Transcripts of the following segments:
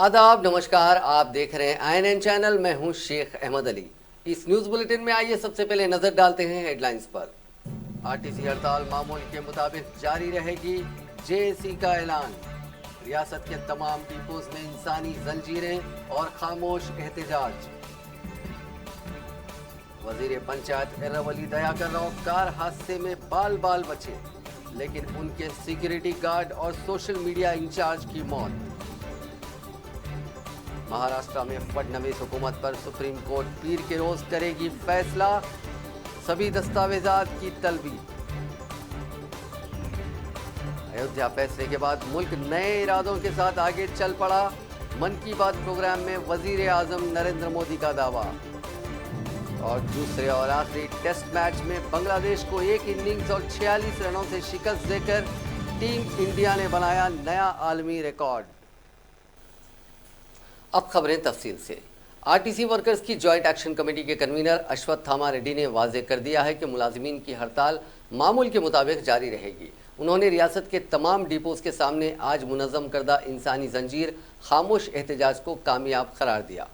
आदाब, नमस्कार। आप देख रहे हैं आईएनएन चैनल। मैं हूं शेख अहमद अली। इस न्यूज बुलेटिन में आइए सबसे पहले नजर डालते हैं हेडलाइंस पर। आरटीसी हड़ताल मामूल के मुताबिक जारी रहेगी, जेएसी का ऐलान। रियासत के तमाम डिपोज में इंसानी जंजीरें और खामोश एहतजाज। वजीर पंचायत एरावली दयाकर राव कार हादसे में बाल बाल बचे, लेकिन उनके सिक्योरिटी गार्ड और सोशल मीडिया इंचार्ज की मौत। महाराष्ट्र में फडणवीस हुकूमत पर सुप्रीम कोर्ट पीर के रोज करेगी फैसला, सभी दस्तावेजात की तलबी। अयोध्या फैसले के बाद मुल्क नए इरादों के साथ आगे चल पड़ा, मन की बात प्रोग्राम में वजीर आजम नरेंद्र मोदी का दावा। और दूसरे और आखिरी टेस्ट मैच में बांग्लादेश को एक इनिंग्स और 46 रनों से शिकस्त देकर टीम इंडिया ने बनाया नया आलमी रिकॉर्ड। अब खबरें तफसील से। आरटीसी वर्कर्स की जॉइंट एक्शन कमेटी के कन्वीनर अश्वत्थामा रेड्डी ने वाजे कर दिया है कि मुलाजिमीन की हड़ताल मामूल के मुताबिक जारी रहेगी। उन्होंने रियासत के तमाम डिपोज के सामने आज मुनज़्ज़म करदा इंसानी जंजीर खामोश एहतजाज को कामयाब करार दिया।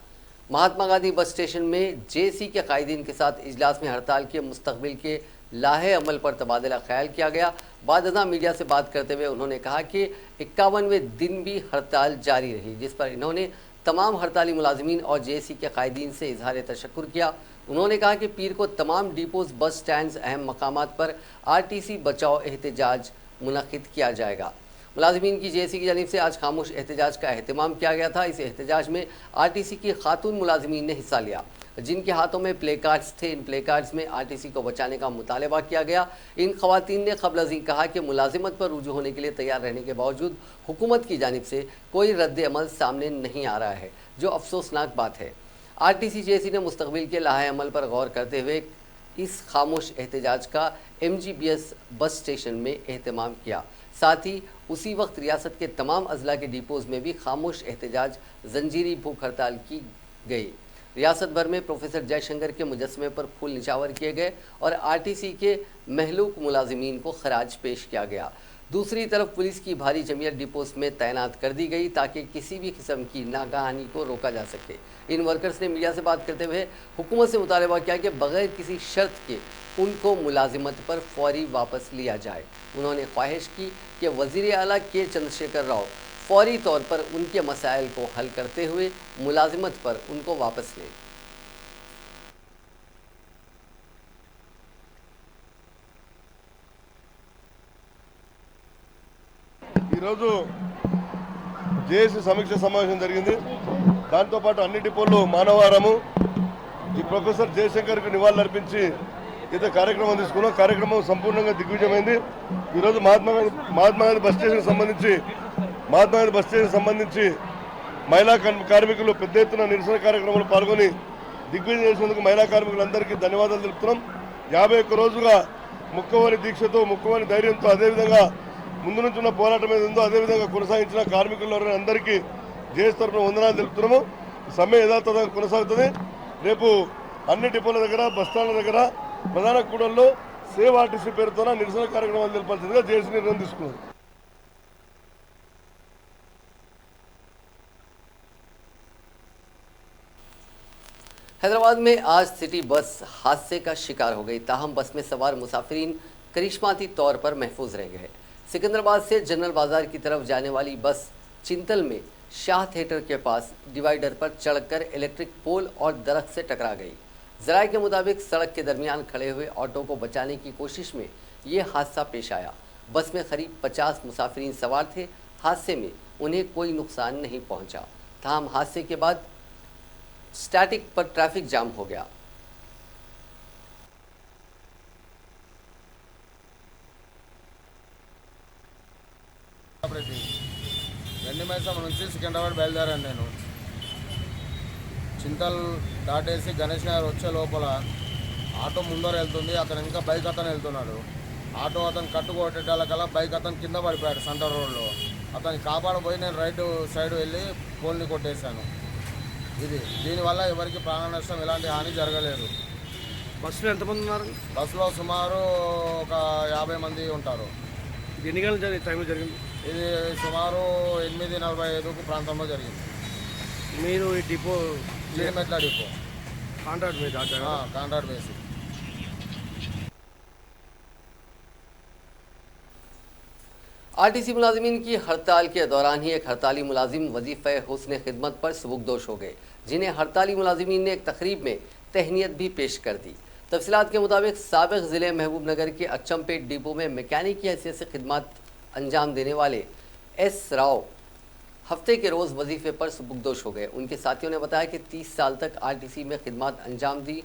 महात्मा गांधी बस स्टेशन में जेसी के कायदीन के साथ इजलास में हड़ताल के मुस्तकबिल के लाहे अमल पर तबादला ख्याल किया गया। बाद मीडिया से बात करते हुए उन्होंने कहा कि 51वें दिन भी हड़ताल जारी रही, जिस पर इन्होंने तमाम हड़ताली मुलाजिमीन और जेएसी के कायदीन से इजहार तशक्कुर किया। उन्होंने कहा कि पीर को तमाम डिपोज, बस स्टैंड्स, अहम मकामात पर आरटीसी बचाओ एहतजाज मुनक़िद किया जाएगा। मुलाजिमीन की जेएसी की जानिब से आज खामोश एहतजाज का अहतमाम किया गया था। इस एहतजाज में आरटीसी की खातून मुलाजिमीन ने हिस्सा लिया, जिनके हाथों में प्ले कार्ड्स थे। इन प्ले कार्ड्स में आरटीसी को बचाने का मुतालबा किया गया। इन खवातीन ने क़ब्ल अज़ीं कहा कि मुलाजिमत पर रुजू होने के लिए तैयार रहने के बावजूद हुकूमत की जानिब से कोई रद्द अमल सामने नहीं आ रहा है, जो अफसोसनाक बात है। आरटीसी जेएसी ने मुस्तकबिल के लाहे अमल पर गौर करते हुए इस खामोश एहतजाज का एमजीबीएस बस स्टेशन में एहतमाम किया। साथ ही उसी वक्त रियासत के तमाम अजला के डिपोज में भी खामोश एहतजाज जंजीरी भूख हड़ताल की गई। रियासत भर में प्रोफेसर जयशंकर के मुजस्मे पर फूल निछावर किए गए और आरटीसी के महलूक मुलाजिमीन को खराज पेश किया गया। दूसरी तरफ पुलिस की भारी जमीयत डिपोज में तैनात कर दी गई ताकि किसी भी किस्म की नाकाहानी को रोका जा सके। इन वर्कर्स ने मीडिया से बात करते हुए हुकूमत से मुतालबा किया कि बगैर किसी शर्त के उनको मुलाजिमत पर फौरी वापस लिया जाए। उन्होंने ख्वाहिश की कि वज़ीर आला के चंद्रशेखर राव फौरी तौर पर उनके मसाइल को हल करते हुए मुलाजिमत पर उनको वापस लें। జేఏసీ సమీక్ష సమావేశం జరిగింది। దాంతో పాటు అన్ని డిపోల్లో మానవారము ఈ ప్రొఫెసర్ జయశంకర్కి నివాళులర్పించి ఏదో కార్యక్రమం తీసుకున్నాం। కార్యక్రమం సంపూర్ణంగా దిగ్విజయమైంది। ఈరోజు మహాత్మా గాంధీ బస్ స్టేషన్ సంబంధించి మహిళా కార్మికులు పెద్ద ఎత్తున నిరసన కార్యక్రమంలో పాల్గొని దిగ్విజయం చేసినందుకు మహిళా కార్మికులందరికీ ధన్యవాదాలు తెలుపుతున్నాం। 51 రోజుగా ముక్కవని దీక్షతో, ముక్కవని ధైర్యంతో, అదేవిధంగా ముందు నుంచి ఉన్న పోరాటం మీద ఉందో అదేవిధంగా కొనసాగించిన కార్మికులందరికీ జేఏసీ తరఫున వందనాలు తెలుపుతున్నాము। సమ్మె యథాతథంగా కొనసాగుతుంది। రేపు అన్ని డిపోల దగ్గర, బస్టాండ్ల దగ్గర, ప్రధాన కూడల్లో సేవ్ ఆర్టీసీ పేరుతో నిరసన కార్యక్రమాలు తెలిపాల్సిందిగా జేఏసీ నిర్ణయం తీసుకున్నారు। हैदराबाद में आज सिटी बस हादसे का शिकार हो गई, ताहम बस में सवार मुसाफिरीन करिश्माती तौर पर महफूज रह गए। सिकंदराबाद से जनरल बाजार की तरफ जाने वाली बस चिंतल में शाह थिएटर के पास डिवाइडर पर चढ़कर इलेक्ट्रिक पोल और दरख्त से टकरा गई। ज़राए के मुताबिक सड़क के दरमियान खड़े हुए ऑटो को बचाने की कोशिश में ये हादसा पेश आया। बस में करीब 50 मुसाफिरीन सवार थे। हादसे में उन्हें कोई नुकसान नहीं पहुंचा। ताहम हादसे के बाद स्टैटिक पर ट्रैफिक जाम हो गया। గండిమైసమ్మ నుంచి సికింద్రాబాద్ బయలుదేరాను నేను। చింతల్ దాటేసి గణేష్ నగర్ వచ్చే లోపల ఆటో ముందర వెళ్తుంది, అతను ఇంకా బైక్ అతను వెళ్తున్నాడు। ఆటో అతను కట్టుకోవటాలకల్లా బైక్ అతను కింద పడిపోయాడు సెంటర్ రోడ్లో। అతన్ని కాపాడబోయి నేను రైట్ సైడ్ వెళ్ళి పోల్ని కొట్టేశాను। దీనివల్ల ఎవరికి ప్రాణ నష్టం, ఎలాంటి హాని జరగలేదు। బస్సులో ఎంతమంది ఉన్నారు? బస్సులో సుమారు ఒక 50 మంది ఉంటారు। ఎన్ని గంటల టైంలో జరిగింది? ఇది సుమారు 8:45 ప్రాంతంలో జరిగింది। మీరు ఈ డిపో జీడిమెట్ల డిపో కాంట్రాక్ట్ మీద ఆడారా? కాంట్రాక్ట్ బేసి. आरटीसी मुलाजिमीन की हड़ताल के दौरान ही एक हड़ताली मुलाजिम वजीफ़े हुस्न खिदमत पर सबुकदोश हो गए, जिन्हें हड़ताली मुलाजिमीन ने एक तकरीब में तहनीत भी पेश कर दी। तफसीलात के मुताबिक साबिक़ ज़िले महबूबनगर के अच्चमपेट डिपो में मैकेनिक की हैसियत से खिदमत अंजाम देने वाले एस राव हफ्ते के रोज़ वजीफ़े पर सबुकदोश हो गए। उनके साथियों ने बताया कि 30 साल तक आरटीसी में खिदमत अंजाम दी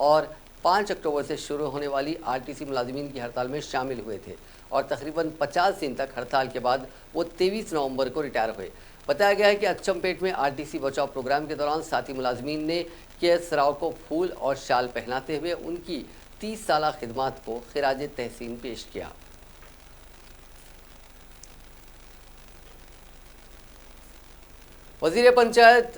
और 5 अक्टूबर से शुरू होने वाली आरटीसी मुलाजिमीन की हड़ताल में शामिल हुए थे और तकरीबन 50 दिन तक हड़ताल के बाद वो 23 नवंबर को रिटायर हुए। बताया गया है कि अच्चमपेट में आरटीसी बचाव प्रोग्राम के दौरान साथी मुलाजिमीन ने के.एस. राव को फूल और शाल पहनाते हुए उनकी 30 साला खिदमत को खिराज तहसीन पेश किया। वजीर पंचायत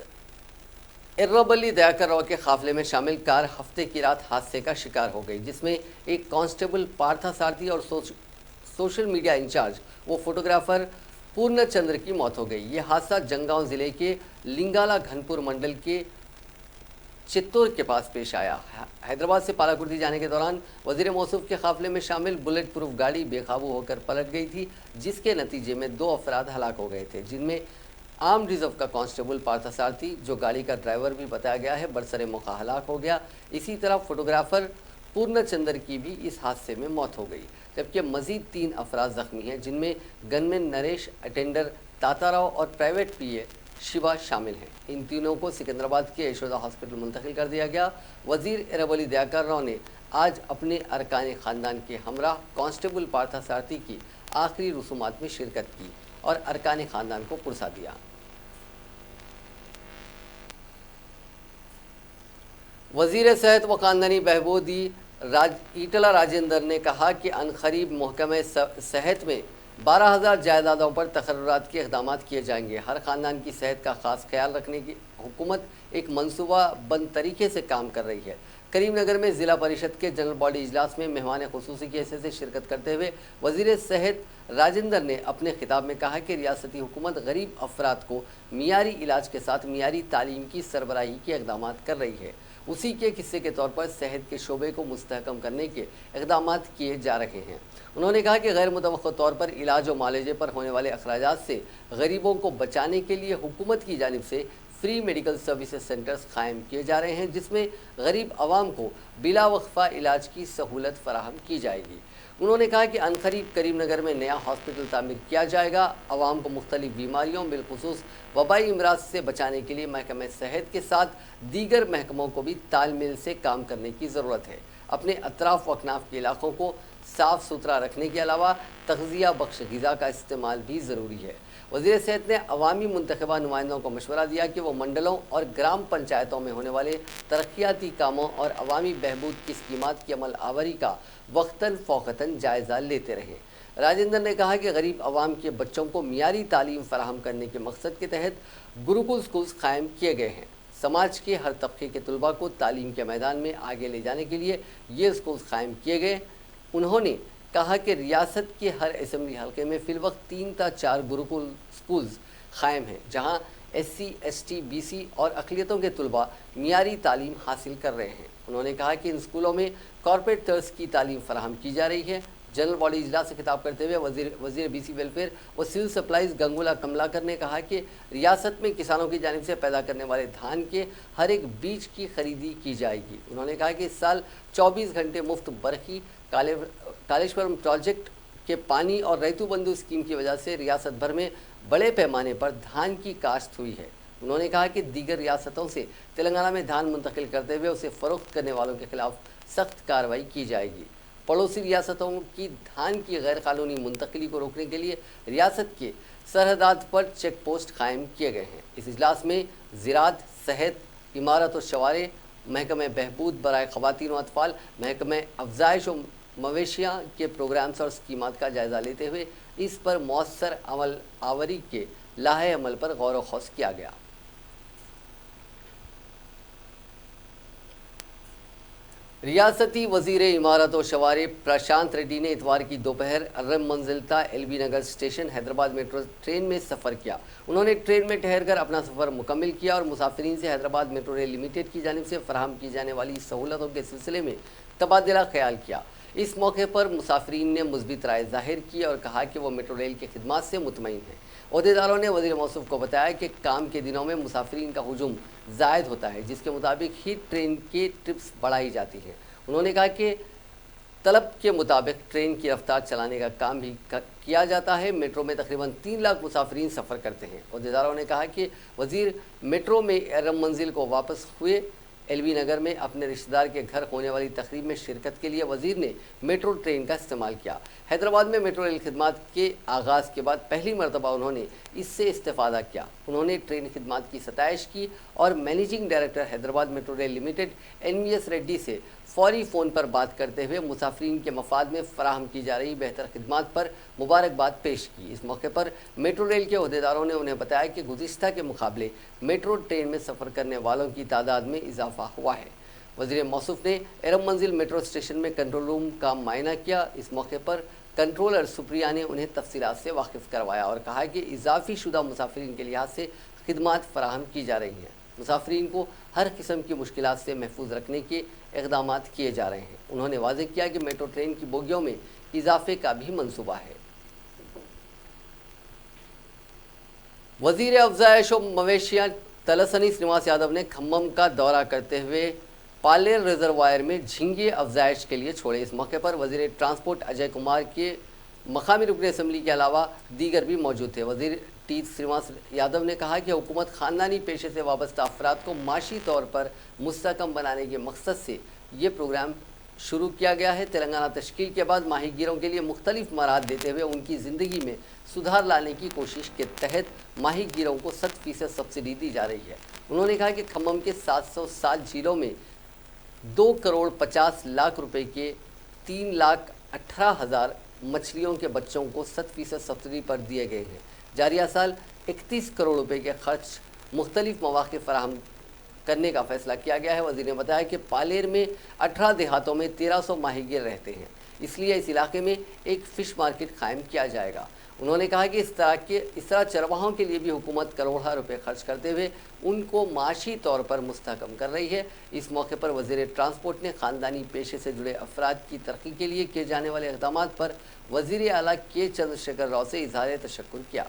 इर्रबली दयाकर राव के काफिले में शामिल कार हफ्ते की रात हादसे का शिकार हो गई, जिसमें एक कांस्टेबल पार्थसारथी और सोशल मीडिया इंचार्ज व फोटोग्राफर पूर्णचंद्र की मौत हो गई। ये हादसा जंगांव जिले के लिंगाला घनपुर मंडल के चित्तौर के पास पेश आया। हैदराबाद से पालाकुर्दी जाने के दौरान वजीर मौसूफ के काफिले में शामिल बुलेट प्रूफ गाड़ी बेकाबू होकर पलट गई थी, जिसके नतीजे में 2 अफराद हलाक हो गए थे, जिनमें आर्म रिजर्व का कांस्टेबल पार्थसारथी, जो गाड़ी का ड्राइवर भी बताया गया है, बरसरे मौका हलाक हो गया। इसी तरह फोटोग्राफर पूर्णचंद्र की भी इस हादसे में मौत हो गई, जबकि मजीद 3 अफराद जख्मी हैं, जिनमें गनमैन नरेश, अटेंडर ताताराव और प्राइवेट पीए शिवा शामिल हैं। इन तीनों को सिकंदराबाद के यशोदा हॉस्पिटल मुंतकिल कर दिया गया। वजीर इर्रबली दयाकर राव ने आज अपने अरकान ख़ानदान के हमरा कांस्टेबल पार्थसारथी की आखिरी रसूमात में शिरकत की और अरकान ख़ानदान को पुरसा दिया। वज़ीर सेहत व ख़ानदानी बहबूदी ईटला राजेंद्र ने कहा कि अनकरीब महकमे सेहत में 12,000 जायदादों पर तकर्रुरात के इक़दाम किए जाएंगे। हर ख़ानदान की सेहत का ख़ास ख्याल रखने की हुकूमत एक मनसूबा बंद तरीके से काम कर रही है। करीमनगर में ज़िला परिषद के जनरल बॉडी इजलास में मेहमान खुसूसी की हैसियत से शिरकत करते हुए वज़ीर सेहत राजेंद्र ने अपने खिताब में कहा कि रियासती हुकूमत गरीब अफराद को मियारी इलाज के साथ मियारी तालीम की सरबराही के इक़दाम कर रही है। उसी के हिस्से के तौर पर सेहत के शोबे को मुस्तहकम करने के इक़दाम किए जा रहे हैं। उन्होंने कहा कि गैर मुतवक्को तौर पर इलाज और मालजे पर होने वाले अखराजात से गरीबों को बचाने के लिए हुकूमत की जानिब से फ्री मेडिकल सर्विसेज सेंटर्स कायम किए जा रहे हैं, जिसमें गरीब आवाम को बिला वक्फा इलाज की सहूलत फराहम की जाएगी। उन्होंने कहा कि अनकरीब करीमनगर में नया हॉस्पिटल तामीर किया जाएगा। आवाम को मुख्तलिफ बीमारियों बिलखुसूस वबाई इमराज से बचाने के लिए महकमे सेहत के साथ दीगर महकमों को भी तालमेल से काम करने की ज़रूरत है। अपने अतराफ़ व अकनाफ के इलाकों को साफ़ सुथरा रखने के अलावा तग़ज़िया बख्श ग़िज़ा का इस्तेमाल भी ज़रूरी है। वज़ीर सेहत ने अवामी मुंतखबा नुमाइंदों को मशवरा दिया कि वो मंडलों और ग्राम पंचायतों में होने वाले तरक्याती कामों और अवामी बहबूद की स्कीमात की अमल आवरी का वक्तन फ़ौक़तन जायज़ा लेते रहें। राजेंद्र ने कहा कि गरीब आवाम के बच्चों को मियारी तालीम फराहम करने के मकसद के तहत गुरुकुल स्कूल्स कायम किए गए हैं। समाज के हर तबके के तलबा को तालीम के मैदान में आगे ले जाने के लिए ये स्कूल्स कायम किए गए। उन्होंने कहा कि रियासत के हर असम्बली हल्के में फ़िलवक्त 3 या 4 गुरुकुल स्कूल्स कायम हैं, जहां SC, ST, BC और अक़लियतों के तलबा मियारी तालीम हासिल कर रहे हैं। उन्होंने कहा कि इन स्कूलों में कॉर्पोरेट तर्ज की तालीम फराहम की जा रही है। जनरल बॉडी इजलास से खिताब करते हुए वज़ीर BC वेलफेयर व सिविल सप्लाईज़ गंगुला कमलाकर ने कहा कि रियासत में किसानों की जानिब से पैदा करने वाले धान के हर एक बीज की खरीदी की जाएगी। उन्होंने कहा कि इस साल 24 घंटे मुफ्त बरखी कालेश्वरम प्रोजेक्ट के पानी और रैतु बंधु स्कीम की वजह से रियासत भर में बड़े पैमाने पर धान की काश्त हुई है। उन्होंने कहा कि दीगर रियासतों से तेलंगाना में धान मुंतकिल करते हुए उसे फ़रोख्त करने वालों के खिलाफ सख्त कार्रवाई की जाएगी। पड़ोसी रियासतों की धान की गैर कानूनी मुंतकिली को रोकने के लिए रियासत के सरहदात पर चेक पोस्ट कायम किए गए हैं। इस इजलास में ज़राअत, सेहत, इमारत और शवारे, महकमे बहबूद बराए ख़वातीन व अतफ़ाल, महकमे अफ़ज़ाइश व मवेशियाँ के प्रोग्राम्स और स्कीमात का जायज़ा लेते हुए इस पर मौसर अमल आवरी के लाहे अमल पर गौर व खौस किया गया। रियासती वजीर इमारत और शवारे प्रशांत रेड्डी ने इतवार की दोपहर अर्रम मंजिलता एलबी नगर स्टेशन हैदराबाद मेट्रो ट्रेन में सफ़र किया। उन्होंने ट्रेन में ठहरकर अपना सफ़र मुकम्मल किया और मुसाफिरीन से हैदराबाद मेट्रो रेल लिमिटेड की जानिब से फराहम की जाने वाली सहूलतों के सिलसिले में तबादला ख्याल किया। इस मौके पर मुसाफिरीन ने मुस्बित राय जाहिर की और कहा कि वो मेट्रो रेल की खिदमत से मुतमईन हैं। ओहदेदारों ने वज़ीर मौसूफ को बताया कि काम के दिनों में मुसाफिरीन का हुजूम ज़ायद होता है, जिसके मुताबिक ही ट्रेन की ट्रिप्स बढ़ाई जाती हैं। उन्होंने कहा कि तलब के मुताबिक ट्रेन की रफ्तार चलाने का काम भी किया जाता है। मेट्रो में तकरीबन 3 लाख मुसाफिरीन सफ़र करते हैं। ओहदेदारों ने कहा कि वज़ीर मेट्रो में अर्रम मंजिल को वापस हुए। एलबी नगर में अपने रिश्तेदार के घर होने वाली तकरीब में शिरकत के लिए वज़ीर ने मेट्रो ट्रेन का इस्तेमाल किया। हैदराबाद में मेट्रो रेल खिदमत के आगाज़ के बाद पहली मरतबा उन्होंने इससे इस्तेफ़ादा किया। उन्होंने ट्रेन खिदमत की सताइश की और managing director Hyderabad metro rail limited NVS Reddy से फौरी फ़ोन पर बात करते हुए मुसाफिरीन के मफाद में फ़राहम की जा रही बेहतर खिदमत पर मुबारकबाद पेश की। इस मौके पर मेट्रो रेल के ओहदेदारों ने उन्हें बताया कि गुज़िश्ता के मुकाबले मेट्रो ट्रेन में सफ़र करने वालों की तादाद में इजाफा हुआ है। वज़ीर मौसूफ ने अर्रम मंजिल मेट्रो स्टेशन में कंट्रोल रूम का मायना किया। इस मौके पर कंट्रोलर सुप्रिया ने उन्हें तफसीलात से वाकिफ़ करवाया और कहा कि इजाफी शुदा मुसाफिरीन के लिहाज से खिदमत फराहम की जा रही हैं। मुसाफिरीन को हर किस्म की मुश्किलात से महफूज रखने के इक़दाम किए जा रहे हैं। उन्होंने वाज़ेह किया कि मेट्रो ट्रेन की बोगियों में इजाफे का भी मंसूबा है। वज़ीर अफ़ज़ाइश और मवेशियाँ तलसानी श्रीनिवास यादव ने खम्मम का दौरा करते हुए पालेर रिजर्वायर में झींगे अफ़ज़ाइश के लिए छोड़े। इस मौके पर वज़ीर ट्रांसपोर्ट अजय कुमार के मकामी रुकन असम्बली के अलावा दीगर भी मौजूद थे। वज़ीर टी श्रीनिवास यादव ने कहा कि हुकूमत ख़ानदानी पेशे से वाबस्ता अफराद को माशी तौर पर मुस्तहकम बनाने के मकसद से ये प्रोग्राम शुरू किया गया है। तेलंगाना तश्कील के बाद माहीगीरों के लिए मुख्तलिफ मराहत देते हुए उनकी ज़िंदगी में सुधार लाने की कोशिश के तहत माहीगीरों को 100% सब्सिडी दी जा रही है। उन्होंने कहा कि खम्मम के 707 झीलों में 2 करोड़ 50 लाख रुपए के 3,18,000 मछलियों के बच्चों को 100% सब्सिडी पर दिए गए हैं। जारिया साल 31 करोड़ रुपए के खर्च मुख्तलिफ मौक़े फराहम करने का फैसला किया गया है। वज़ीर ने बताया कि पालेर में 18 देहातों में 1300 माहीगीर रहते हैं, इसलिए इस इलाके में एक फ़िश मार्केट कायम किया जाएगा। उन्होंने कहा कि इस तरह चरवाहों के लिए भी हुकूमत करोड़ों रुपए खर्च करते हुए उनको माशी तौर पर मुस्तहकम कर रही है। इस मौके पर वज़ीर ट्रांसपोर्ट ने ख़ानदानी पेशे से जुड़े अफराद की तरक्की के लिए किए जाने वाले इक़दाम पर वज़ीर आला के चंद्रशेखर राव से इज़हार तशक्कुर किया।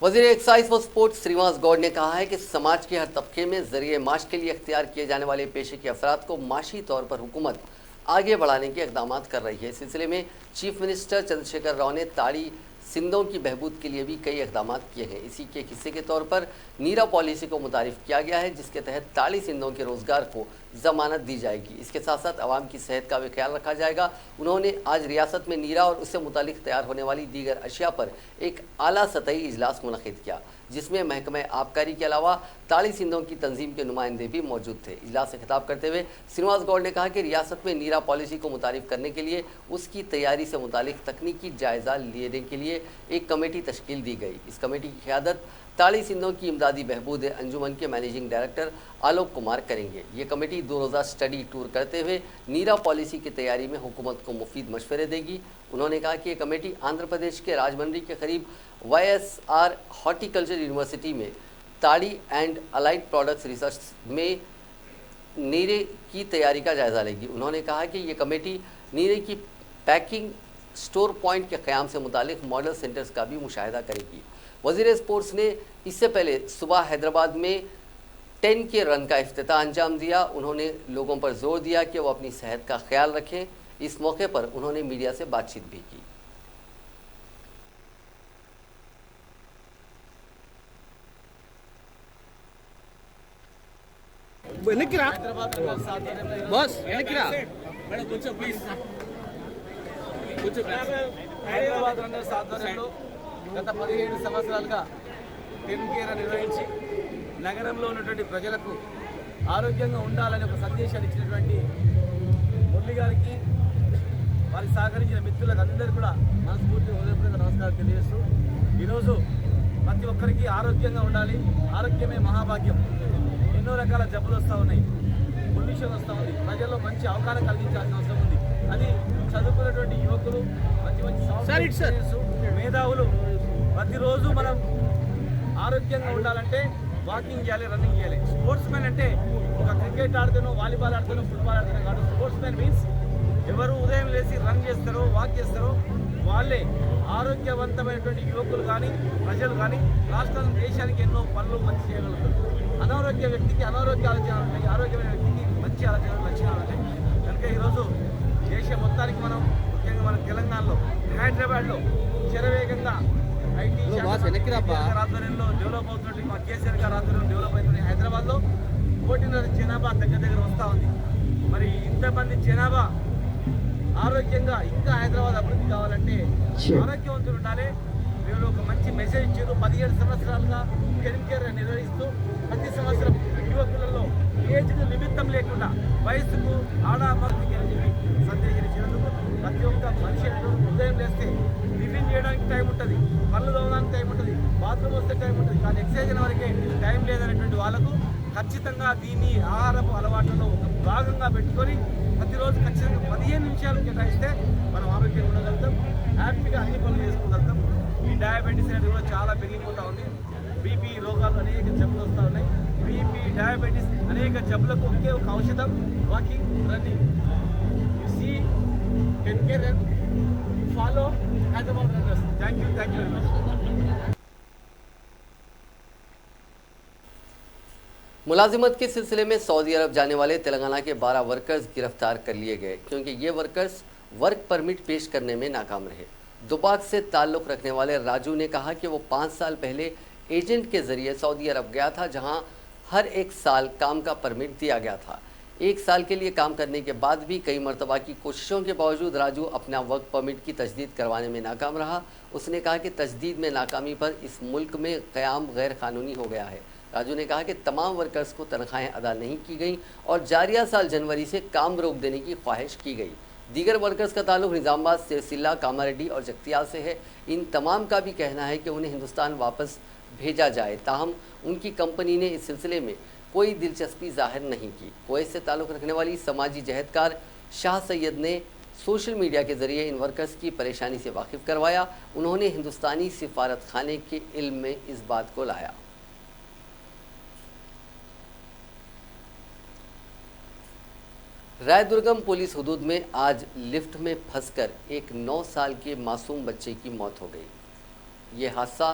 वज़ीर एक्साइज व स्पोर्ट्स श्रीनिवास गौड़ ने कहा है कि समाज के हर तबके में ज़रिए माश के लिए इख्तियार किए जाने वाले पेशे के अफराद को माशी तौर पर हुकूमत आगे बढ़ाने के इक़दाम कर रही है। इस सिलसिले में चीफ मिनिस्टर चंद्रशेखर राव ने ताड़ी सिंधों की बहबूद के लिए भी कई इक़दाम किए हैं। इसी के हिस्से के तौर पर नीरा पॉलिसी को मुतारिफ़ किया गया है, जिसके तहत ताड़ी सिंधों के रोज़गार को ज़मानत दी जाएगी। इसके साथ साथ आवाम की सेहत का भी ख्याल रखा जाएगा। उन्होंने आज रियासत में नीरा और उससे मुतालिक तैयार होने वाली दीगर अशिया पर एक आला सतही इजलास मुनक़िद किया, जिसमें महकमा आबकारी के अलावा ताड़ी सिंधों की तंजीम के नुमाइंदे भी मौजूद थे। इजलास से खिताब करते हुए श्रीनिवास गौड़ ने कहा कि रियासत में नीरा पॉलिसी को मुतारिफ़ करने के लिए उसकी तैयारी से मुतालिक तकनीकी जायज़ा लेने के लिए एक कमेटी तश्कील दी गई। इस कमेटी की क़यादत ताड़ी सिंधों की इमदादी बहबूद अंजुमन के मैनेजिंग डायरेक्टर आलोक कुमार करेंगे। ये कमेटी 2 रोज़ा स्टडी टूर करते हुए नीरा पॉलिसी की तैयारी में हुकूमत को मुफीद मशवरे देगी। उन्होंने कहा कि ये कमेटी आंध्र प्रदेश के राजमंड्री के करीब YSR हॉर्टिकल्चर यूनिवर्सिटी में ताड़ी एंड अलाइड प्रोडक्ट्स रिसर्च में नीरे की तैयारी का जायजा लेगी। उन्होंने कहा कि ये कमेटी नीरे की पैकिंग स्टोर पॉइंट के क़याम से मुतालिक मॉडल सेंटर्स का भी मुशाहिदा करेगी। वज़ीर स्पोर्ट्स ने इससे पहले सुबह हैदराबाद में 10K रन का इफ्तिताह अंजाम दिया। उन्होंने लोगों पर जोर दिया कि वो अपनी सेहत का ख्याल रखें। इस मौके पर उन्होंने मीडिया से बातचीत भी की। హైదరాబాద్ రన్నర్స్ ఆధ్వర్యంలో గత 17 సంవత్సరాలుగా 10K రన్ నిర్వహించి నగరంలో ఉన్నటువంటి ప్రజలకు ఆరోగ్యంగా ఉండాలని ఒక సందేశాన్ని ఇచ్చినటువంటి మురళి గారికి వారికి సహకరించిన మిత్రులకు అందరికీ కూడా మనస్ఫూర్తిగా హృదయపూర్వక నమస్కారం తెలియజేస్తూ ఈరోజు ప్రతి ఒక్కరికి ఆరోగ్యంగా ఉండాలి, ఆరోగ్యమే మహాభాగ్యం. ఎన్నో రకాల జబ్బులు వస్తూ ఉన్నాయి, పొల్యూషన్ వస్తూ ఉంది, ప్రజల్లో మంచి అవగాహన కలిగించాల్సిన అవసరం ఉంది. అది చదువుకున్నటువంటి యువకులు, మంచి మంచి మేధావులు ప్రతిరోజు మనం ఆరోగ్యంగా ఉండాలంటే వాకింగ్ చేయాలి, రన్నింగ్ చేయాలి. స్పోర్ట్స్ మ్యాన్ అంటే ఒక క్రికెట్ ఆడుతానో, వాలీబాల్ ఆడుతానో, ఫుట్బాల్ ఆడుతానో కాదు. స్పోర్ట్స్ మ్యాన్ మీన్స్ ఎవరు ఉదయం లేచి రన్ చేస్తారో, వాక్ చేస్తారో వాళ్ళే ఆరోగ్యవంతమైనటువంటి యువకులు కానీ ప్రజలు కానీ రాష్ట్రం దేశానికి ఎన్నో పనులు మంచి చేయగలుగుతారు. అనారోగ్య వ్యక్తికి అనారోగ్య ఆలోచనలు ఉంటాయి, ఆరోగ్యమైన వ్యక్తికి మంచి ఆలోచనలు లక్షణాలు ఉంటాయి. కనుక ఈరోజు దేశం మొత్తానికి మనం ముఖ్యంగా మన తెలంగాణలో హైదరాబాద్లో శరవేగంగా ఐటీ ఆధ్వర్యంలో డెవలప్ అవుతున్నట్టు మా కేసీఆర్ గారు ఆధ్వర్యంలో డెవలప్ అవుతుంది. హైదరాబాద్లో 1.5 జనాభా దగ్గర వస్తూ ఉంది. మరి ఇంతమంది జనాభా ఆరోగ్యంగా ఇంకా హైదరాబాద్ అభివృద్ధి కావాలంటే ఆరోగ్యవంతులు ఉండాలి. వీళ్ళు ఒక మంచి మెసేజ్ ఇచ్చారు. 17 సంవత్సరాలుగా 10K నిర్వహిస్తూ ప్రతి సంవత్సరం యువకులలో ఏజ్కు నిమిత్తం లేకుండా వయసుకు ఆడామర్తికి అని చెప్పి సందేశం ఇచ్చినందుకు ప్రతి ఒక్క మనిషి ఉదయం లేస్తే టిఫిన్ చేయడానికి టైం ఉంటుంది, పళ్ళు తోమడానికి టైం ఉంటుంది, బాత్రూమ్ వస్తే టైం ఉంటుంది, కానీ ఎక్సర్సైజ్ వరకే టైం లేదనేటువంటి వాళ్ళకు ఖచ్చితంగా దీన్ని ఆహారపు అలవాట్లలో ఒక భాగంగా పెట్టుకొని ప్రతిరోజు ఖచ్చితంగా 15 నిమిషాలు కేటాయిస్తే మనం ఆరోగ్యంగా ఉండగలుగుతాం, హ్యాపీగా అన్ని పనులు చేసుకోగలుగుతాం. ఈ డయాబెటీస్ అనేది కూడా చాలా పెరిగిపోతూ ఉంది. బీపీ రోగాలు అనేక జబ్బులు వస్తూ ఉన్నాయి. బీపీ, డయాబెటీస్ అనేక జబ్బులకు ఒకే ఒక ఔషధం walking, running. You see 10K run, follow Hyderabad runners. Thank you very much. मुलाजिमत के सिलसिले में सऊदी अरब जाने वाले तेलंगाना के 12 वर्कर्स गिरफ्तार कर लिए गए क्योंकि ये वर्कर्स वर्क परमिट पेश करने में नाकाम रहे। दुबाक से ताल्लुक़ रखने वाले राजू ने कहा कि वो 5 साल पहले एजेंट के ज़रिए सऊदी अरब गया था, जहां हर एक साल काम का परमिट दिया गया था। 1 साल के लिए काम करने के बाद भी कई मरतबा की कोशिशों के बावजूद राजू अपना वर्क परमिट की तजदीद करवाने में नाकाम रहा। उसने कहा कि तजदीद में नाकामी पर इस मुल्क में क़याम गैर कानूनी हो गया है। राजू ने कहा कि तमाम वर्कर्स को तनख्वाहें अदा नहीं की गई और जारिया साल जनवरी से काम रोक देने की ख्वाहिश की गई। दीगर वर्कर्स का ताल्लुक निज़ामाबाद, सिरसिल्ला, कामारेड्डी और जगतियाल से है। इन तमाम का भी कहना है कि उन्हें हिंदुस्तान वापस भेजा जाए, ताहम उनकी कंपनी ने इस सिलसिले में कोई दिलचस्पी जाहिर नहीं की। कुवैत से ताल्लुक़ रखने वाली समाजी जहदकार शाह सैयद ने सोशल मीडिया के ज़रिए इन वर्कर्स की परेशानी से वाकिफ़ करवाया। उन्होंने हिंदुस्तानी सिफारत खाने के इल्म में इस बात को लाया। रायदुर्गम पुलिस हुदूद में आज लिफ्ट में फंसकर एक 9 साल के मासूम बच्चे की मौत हो गई। ये हादसा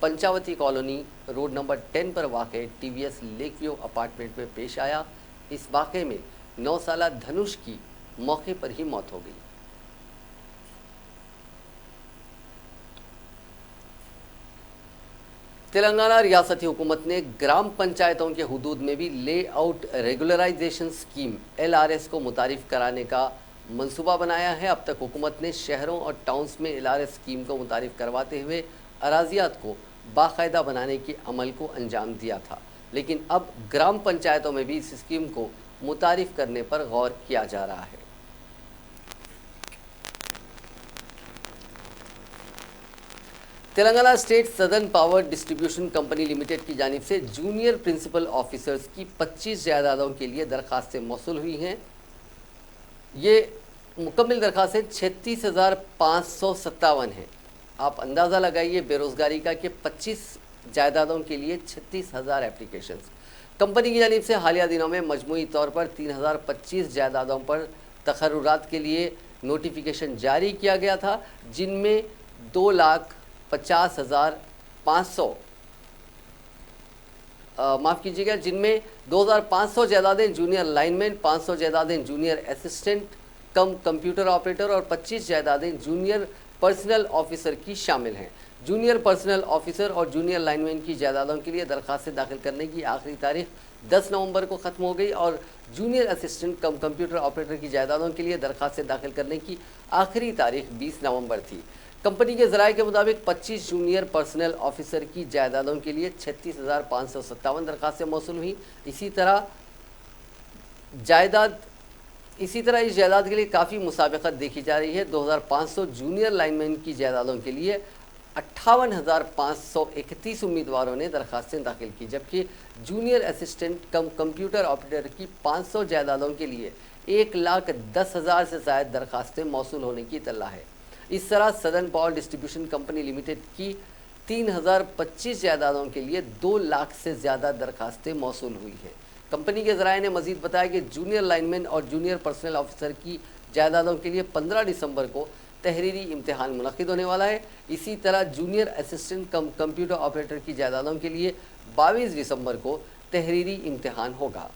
पंचावती कॉलोनी रोड नंबर 10 पर वाक़ TVS लेकव्यू अपार्टमेंट में पेश आया। इस वाक़े में 9 साला धनुष की मौके पर ही मौत हो गई। तेलंगाना रियासती हुकूमत ने ग्राम पंचायतों के हुदूद में भी लेआउट रेगुलराइजेशन स्कीम LRS को मुतारिफ कराने का मंसूबा बनाया है। अब तक हुकूमत ने शहरों और टाउन्स में LRS स्कीम को मुतारिफ करवाते हुए अराजियात को बाकायदा बनाने के अमल को अंजाम दिया था, लेकिन अब ग्राम पंचायतों में भी इस स्कीम को मुतारिफ करने पर गौर किया जा रहा है। Telangana state southern power distribution company limited की जानिब से जूनियर प्रिंसिपल ऑफिसर्स की 25 जायदादों के लिए दरखास्तें मौसूल हुई हैं। ये मुकम्मल दरखास्तें 36,557 हैं। आप अंदाज़ा लगाइए बेरोज़गारी का कि 25 जायदादों के लिए 36,000 एप्लीकेशंस। कंपनी की जानिब से हालिया दिनों में मजमूई तौर पर 3,025 जायदादों पर तकर्रुरात के लिए नोटिफिकेशन जारी किया गया था, जिनमें 2,50,500 माफ़ कीजिएगा, जिनमें 2,500 जायदादें जूनियर लाइनमैन, 500 जायदादें junior assistant cum computer operator और 25 जायदादें जूनियर पर्सनल ऑफिसर की शामिल हैं। जूनियर पर्सनल ऑफिसर और जूनियर लाइनमैन की जायदादों के लिए दरखास्तें दाखिल करने की आखिरी तारीख 10 नवंबर को ख़त्म हो गई और junior assistant cum computer operator की जायदादों के लिए दरखास्तें दाखिल करने की आखिरी तारीख 20 नवंबर थी। कंपनी के ज़राए के मुताबिक 25 जूनियर पर्सनल ऑफिसर की जायदादों के लिए 36,557 दरखास्तें मौसूल हुई। इसी तरह इस जायदाद के लिए काफ़ी मुसाबिकत देखी जा रही है। 2,500 जूनियर लाइनमैन की जायदादों के लिए 58,531 उम्मीदवारों ने दरखास्तें दाखिल की, जबकि junior assistant cum computer operator की 500 जायदादों के लिए 1,10,000 से ज़ायद दरखास्तें मौसूल होने की इत्तला है। इस तरह southern power distribution company limited की 3,025 जायदादों के लिए 2 लाख से ज़्यादा दरखास्तें मौसूल हुई हैं। कंपनी के ज़राए ने मज़ीद बताया कि जूनियर लाइनमैन और जूनियर पर्सनल ऑफिसर की जायदादों के लिए 15 दिसंबर को तहरीरी इम्तिहान मुनक़िद होने वाला है। इसी तरह junior assistant cum computer operator की जायदादों के लिए 22 दिसंबर को तहरीरी इम्तिहान होगा।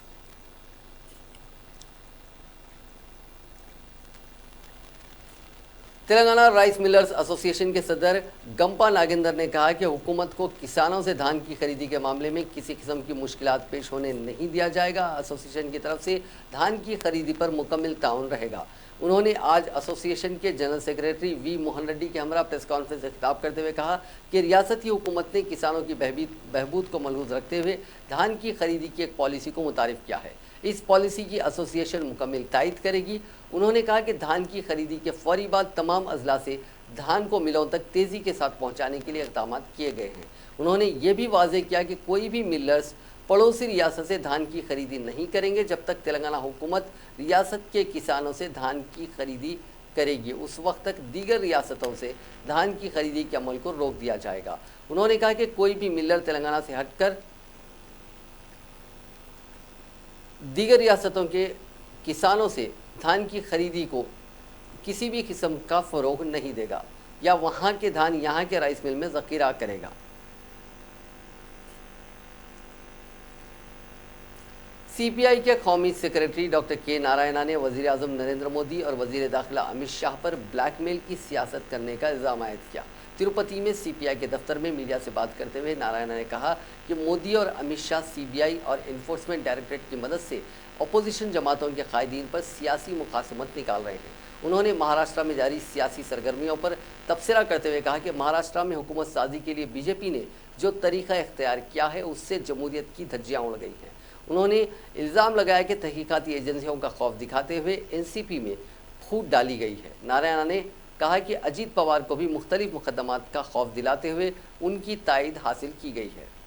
तेलंगाना राइस मिलर्स एसोसिएशन के सदर गंपा नागेंद्र ने कहा कि हुकूमत को किसानों से धान की खरीदी के मामले में किसी किस्म की मुश्किलात पेश होने नहीं दिया जाएगा। एसोसिएशन की तरफ से धान की खरीदी पर मुकम्मल ताउन रहेगा। उन्होंने आज एसोसिएशन के general secretary V Mohan Reddy के हमरा प्रेस कॉन्फ्रेंस से खिताब करते हुए कहा कि रियासती हुकूमत ने किसानों की बहबूद को मलहूज़ रखते हुए धान की खरीदी की एक पॉलिसी को मुतारिफ किया है। इस पॉलिसी की एसोसिएशन मुकम्मल तायद करेगी। उन्होंने कहा कि धान की खरीदी के फौरी बाद तमाम अजला से धान को मिलों तक तेज़ी के साथ पहुँचाने के लिए इक़दाम किए गए हैं। उन्होंने ये भी वाज़ेह किया कि कोई भी मिलर्स पड़ोसी रियासत से धान की खरीदी नहीं करेंगे जब तक तेलंगाना हुकूमत रियासत के किसानों से धान की खरीदी करेगी। उस वक्त तक दीगर रियासतों से धान की खरीदी के अमल को रोक दिया जाएगा। उन्होंने कहा कि कोई भी मिलर तेलंगाना से हटकर दीगर रियासतों के किसानों से धान की खरीदी को किसी भी किस्म का फ़रोग़ नहीं देगा या वहाँ के धान यहाँ के राइस मिल में ज़ख़ीरा करेगा। सीपीआई के कौमी सेक्रेटरी डॉक्टर के नारायणा ने वज़ीर आज़म नरेंद्र मोदी और वज़ीर दाखिला अमित शाह पर ब्लैकमेल की सियासत करने का इल्ज़ाम आयद किया। तिरुपति में सीपीआई के दफ्तर में मीडिया से बात करते हुए नारायणा ने कहा कि मोदी और अमित शाह सीबीआई और इन्फोर्समेंट डायरेक्टरेट की मदद से अपोजिशन जमातों के कायदीन पर सियासी मुखासमत निकाल रहे हैं। उन्होंने महाराष्ट्र में जारी सियासी सरगर्मियों पर तबसरा करते हुए कहा कि महाराष्ट्र में हुकूमत साजी के लिए बीजेपी ने जो तरीक़ा इख्तियार किया है उससे जमहूरियत की धज्जियाँ उड़ गई हैं। उन्होंने इल्ज़ाम लगाया कि तहकीकाती एजेंसियों का खौफ दिखाते हुए एनसीपी में फूट डाली गई है। नारायणा ने कहा कि अजीत पवार को भी मुख्तलिफ मुकदमात का खौफ दिलाते हुए उनकी तायद हासिल की गई है।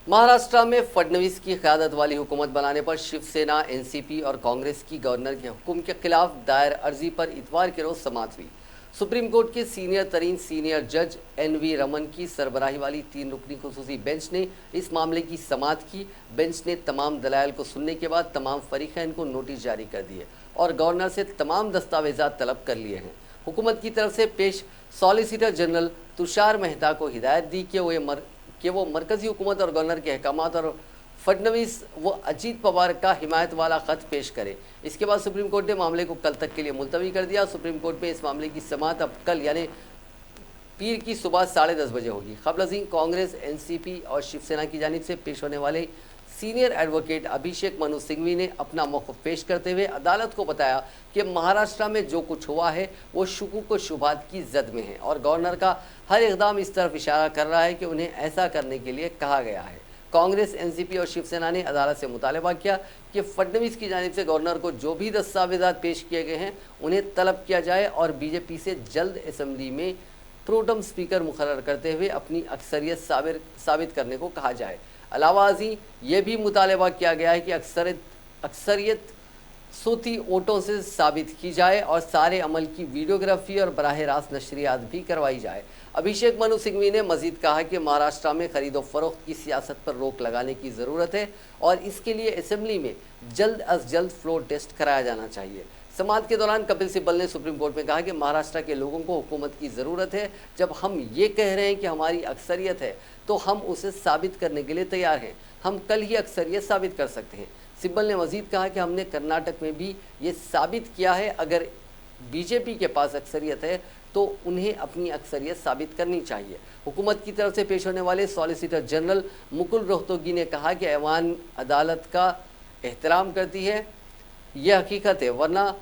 महाराष्ट्र में फडणवीस की क़यादत वाली हुकूमत बनाने पर शिवसेना, एनसीपी और कांग्रेस की गवर्नर के हुक्म के खिलाफ दायर अर्जी पर इतवार के रोज़ समाअत हुई। सुप्रीम कोर्ट के सीनियर जज एनवी रमन की सरबराही वाली 3 रुकनी खुसूसी बेंच ने इस मामले की समाअत की। बेंच ने तमाम दलाइल को सुनने के बाद तमाम फरीक़ैन को नोटिस जारी कर दिए और गवर्नर से तमाम दस्तावेज़ात तलब कर लिए हैं। हुकूमत की तरफ से पेश सॉलिसिटर जनरल तुषार मेहता को हिदायत दी कि वो मरकज़ी हुकूमत और गवर्नर के अहकामात और फडणवीस व अजीत पवार का हिमायत वाला ख़त पेश करे। इसके बाद सुप्रीम कोर्ट ने मामले को कल तक के लिए मुलतवी कर दिया। सुप्रीम कोर्ट में इस मामले की समाअत अब कल यानी पीर की सुबह 10:30 बजे होगी। क़ब्ल कांग्रेस, एनसीपी और शिवसेना की जानिब से पेश होने वाले सीनियर एडवोकेट अभिषेक मनु सिंघवी ने अपना मौक़िफ़ पेश करते हुए अदालत को बताया कि महाराष्ट्र में जो कुछ हुआ है वो शुकूक व शुबहात की जद में है और गवर्नर का हर इक़दाम इस तरफ इशारा कर रहा है कि उन्हें ऐसा करने के लिए कहा गया है। कांग्रेस, एनसीपी और शिवसेना ने अदालत से मुतालबा किया कि फडणवीस की जानिब से गवर्नर को जो भी दस्तावेजात पेश किए गए हैं उन्हें तलब किया जाए और बीजेपी से जल्द असेंबली में प्रोटम स्पीकर मुकर्रर करते हुए अपनी अक्सरियत साबित करने को कहा जाए। अलावाजी ये भी मुतालबा किया गया है कि अक्सरियत सूती वोटों से साबित की जाए और सारे अमल की वीडियोग्राफी और बराह रास्त नशरियात भी करवाई जाए। अभिषेक मनु सिंघवी ने मजीद कहा कि महाराष्ट्र में खरीदो फरोख्त की सियासत पर रोक लगाने की ज़रूरत है और इसके लिए असेंबली में जल्द अज जल्द फ्लोर टेस्ट कराया जाना चाहिए। समाअत के दौरान कपिल सिब्बल ने सुप्रीम कोर्ट में कहा कि महाराष्ट्र के लोगों को हुकूमत की ज़रूरत है। जब हम ये कह रहे हैं कि हमारी अक्सरियत है तो हम उसे साबित करने के लिए तैयार हैं। हम कल ही अक्सरियत साबित कर सकते हैं। सिब्बल ने मजीद कहा कि हमने कर्नाटक में भी ये साबित किया है, अगर बीजेपी के पास अक्सरियत है तो उन्हें अपनी अक्सरियत साबित करनी चाहिए। हुकूमत की तरफ से पेश होने वाले सॉलिसिटर जनरल मुकुल रोहतगी ने कहा कि ऐवान अदालत का एहतराम करती है, यह हकीकत है, वरना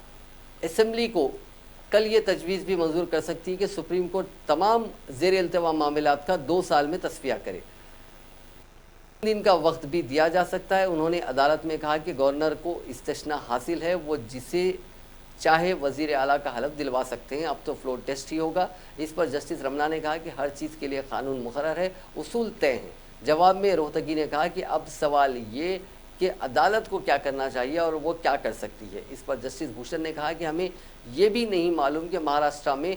असेंबली को कल ये तजवीज़ भी मंजूर कर सकती है कि सुप्रीम कोर्ट तमाम ज़ेर इल्तिवा मामलात का 2 साल में तस्फिया करे। 3 दिन का वक्त भी दिया जा सकता है। उन्होंने अदालत में कहा कि गवर्नर को इस्तिस्ना हासिल है, वो जिसे चाहे वज़ीर आला का हलफ दिलवा सकते हैं। अब तो फ्लोर टेस्ट ही होगा। इस पर जस्टिस रमना ने कहा कि हर चीज़ के लिए कानून मुकर्रर है, उसूल तय हैं। जवाब में रोहतगी ने कहा कि अब सवाल ये कि अदालत को क्या करना चाहिए और वो क्या कर सकती है। इस पर जस्टिस भूषण ने कहा कि हमें ये भी नहीं मालूम कि महाराष्ट्र में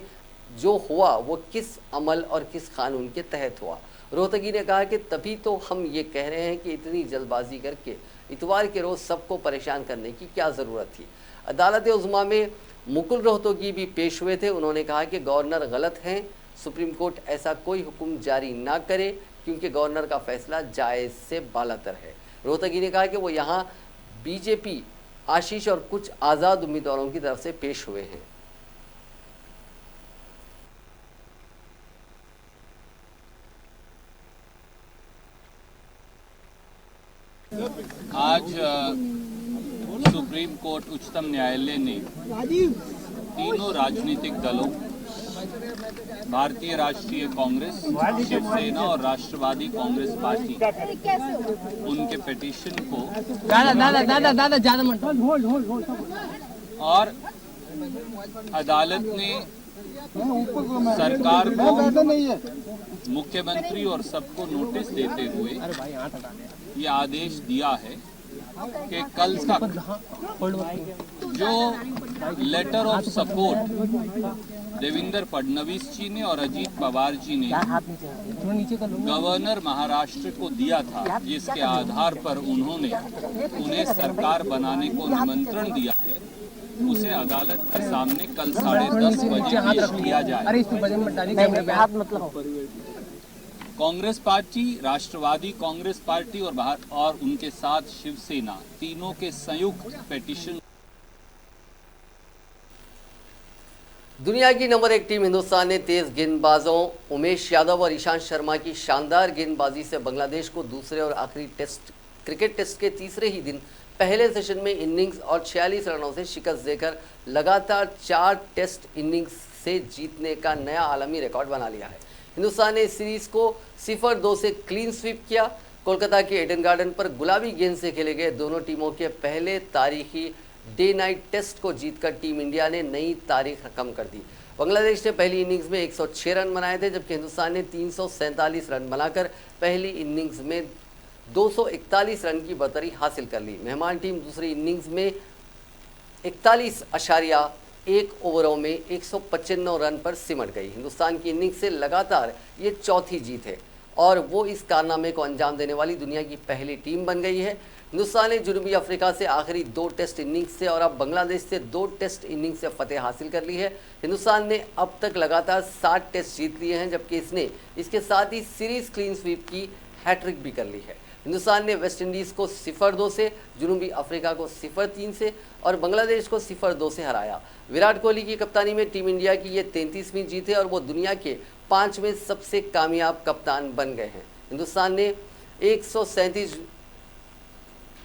जो हुआ वो किस अमल और किस कानून के तहत हुआ। रोहतगी ने कहा कि तभी तो हम ये कह रहे हैं कि इतनी जल्दबाजी करके इतवार के रोज़ सबको परेशान करने की क्या ज़रूरत थी। अदालत उज़्मा में मुकुल रोहतगी भी पेश हुए थे। उन्होंने कहा कि गवर्नर गलत हैं, सुप्रीम कोर्ट ऐसा कोई हुक्म जारी ना करे क्योंकि गवर्नर का फैसला जायज़ से बालातर है। रोहतगी ने कहा कि वो यहाँ बीजेपी, आशीष और कुछ आज़ाद उम्मीदवारों की तरफ से पेश हुए हैं। आज सुप्रीम कोर्ट उच्चतम न्यायालय ने तीनों राजनीतिक दलों, भारतीय राष्ट्रीय कांग्रेस, शिवसेना और राष्ट्रवादी कांग्रेस पार्टी, उनके पिटीशन को और अदालत ने सरकार को, मुख्यमंत्री और सबको नोटिस देते हुए ये आदेश दिया है कि कल तक जो letter of support Devendra Fadnavis ji ने और अजीत पवार जी ने गवर्नर महाराष्ट्र को दिया था, जिसके आधार पर उन्हें सरकार बनाने को निमंत्रण दिया है, उसे अदालत के सामने कल 10:30 बजे पेश किया जाए। कांग्रेस पार्टी, राष्ट्रवादी कांग्रेस पार्टी और उनके साथ शिवसेना, तीनों के संयुक्त पिटीशन। दुनिया की नंबर 1 टीम हिंदुस्तान ने तेज गेंदबाजों उमेश यादव और ईशांत शर्मा की शानदार गेंदबाजी से बांग्लादेश को दूसरे और आखिरी क्रिकेट टेस्ट के तीसरे ही दिन पहले सेशन में इनिंग्स और 46 रनों से शिकस्त देकर लगातार 4 टेस्ट इनिंग्स से जीतने का नया आलमी रिकॉर्ड बना लिया है। हिंदुस्तान ने इस सीरीज को 0-2 से क्लीन स्वीप किया। कोलकाता के एडन गार्डन पर गुलाबी गेंद से खेले गए दोनों टीमों के पहले तारीखी डे नाइट टेस्ट को जीतकर टीम इंडिया ने नई तारीख रकम कर दी। बांग्लादेश ने पहली इनिंग्स में 106 रन बनाए थे, जबकि हिंदुस्तान ने 347 रन बनाकर पहली इनिंग्स में 241 रन की बढ़तरी हासिल कर ली। मेहमान टीम दूसरी इनिंग्स में 41.1 ओवरों में 195 रन पर सिमट गई। हिंदुस्तान की इनिंग्स से लगातार ये चौथी जीत है और वो इस कारनामे को अंजाम देने वाली दुनिया की पहली टीम बन गई है। हिंदुस्तान ने जनूबी अफ्रीका से आखिरी 2 टेस्ट इनिंग्स से और अब बांग्लादेश से 2 टेस्ट इनिंग्स से फतेह हासिल कर ली है। हिंदुस्तान ने अब तक लगातार 7 टेस्ट जीत लिए हैं, जबकि इसने इसके साथ ही सीरीज क्लीन स्वीप की हैट्रिक भी कर ली है। हिंदुस्तान ने वेस्ट इंडीज़ को 0-2 से, जनूबी अफ्रीका को 0-3 से और बांग्लादेश को 0-2 से हराया। विराट कोहली की कप्तानी में टीम इंडिया की ये 33वीं जीत है और वो दुनिया के 5वें सबसे कामयाब कप्तान बन गए हैं। हिंदुस्तान ने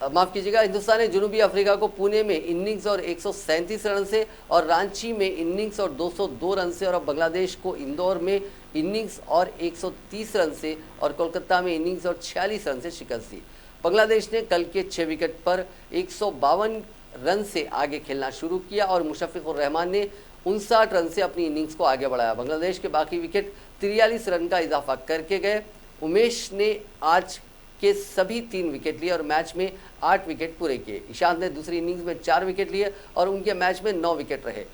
माफ कीजिएगा, हिंदुस्तान ने जनूबी अफ्रीका को पुणे में इनिंग्स और 137 रन से और रांची में इनिंग्स और 202 रन से, और अब बांग्लादेश को इंदौर में इनिंग्स और 130 रन से और कोलकाता में इनिंग्स और 46 रन से शिकस्त दी। बांग्लादेश ने कल के 6 विकेट पर 152 रन से आगे खेलना शुरू किया और मुशफ़िक़ुर रहमान ने 59 रन से अपनी इनिंग्स को आगे बढ़ाया। बांग्लादेश के बाकी विकेट 43 रन का इजाफा करके गए। उमेश ने आज के सभी 3 विकेट लिए और मैच में 8 विकेट पूरे किए। ईशांत ने दूसरी इनिंग्स में 4 विकेट लिए और उनके मैच में 9 विकेट रहे।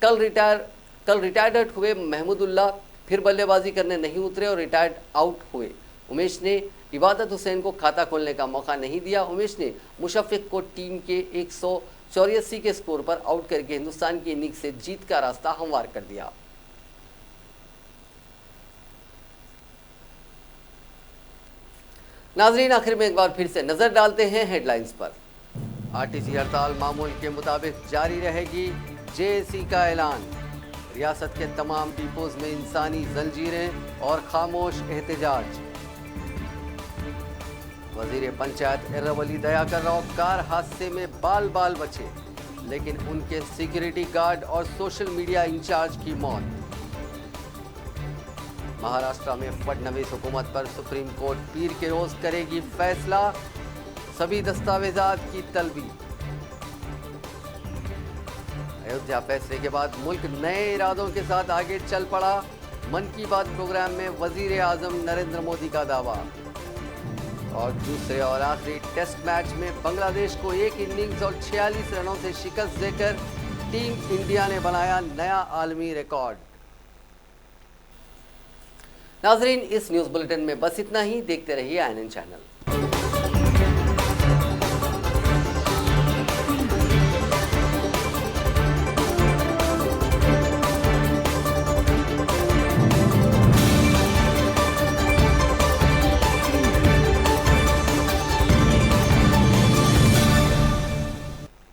कल रिटायर्ड हुए महमूदुल्लाह फिर बल्लेबाजी करने नहीं उतरे और रिटायर्ड आउट हुए। उमेश ने इबादत हुसैन को खाता खोलने का मौका नहीं दिया। उमेश ने मुशफ़िक़ को टीम के 184 के स्कोर पर आउट करके हिंदुस्तान की इनिंग्स से जीत का रास्ता हमवार कर दिया। नाजरीन, आखिर में एक बार फिर से नजर डालते हैं हेडलाइंस पर। आरटीसी हड़ताल मामूल के मुताबिक जारी रहेगी, जेएसी का ऐलान। रियासत के तमाम डिपोज में इंसानी जंजीरें और खामोश एहतजाज। वजीर पंचायत एर्रवली दयाकर राव कार हादसे में बाल बाल बचे, लेकिन उनके सिक्योरिटी गार्ड और सोशल मीडिया इंचार्ज की मौत। महाराष्ट्र में फडणवीस हुकूमत पर सुप्रीम कोर्ट पीर के रोज करेगी फैसला, सभी दस्तावेजात की तलबी। अयोध्या फैसले के बाद मुल्क नए इरादों के साथ आगे चल पड़ा। मन की बात प्रोग्राम में वजीर आजम नरेंद्र मोदी का दावा। और दूसरे और आखिरी टेस्ट मैच में बांग्लादेश को 1 इनिंग्स और 46 रनों से शिकस्त देकर टीम इंडिया ने बनाया नया आलमी रिकॉर्ड। नाजरीन, इस न्यूज़ बुलेटिन में बस इतना ही। देखते रहिए INN चैनल।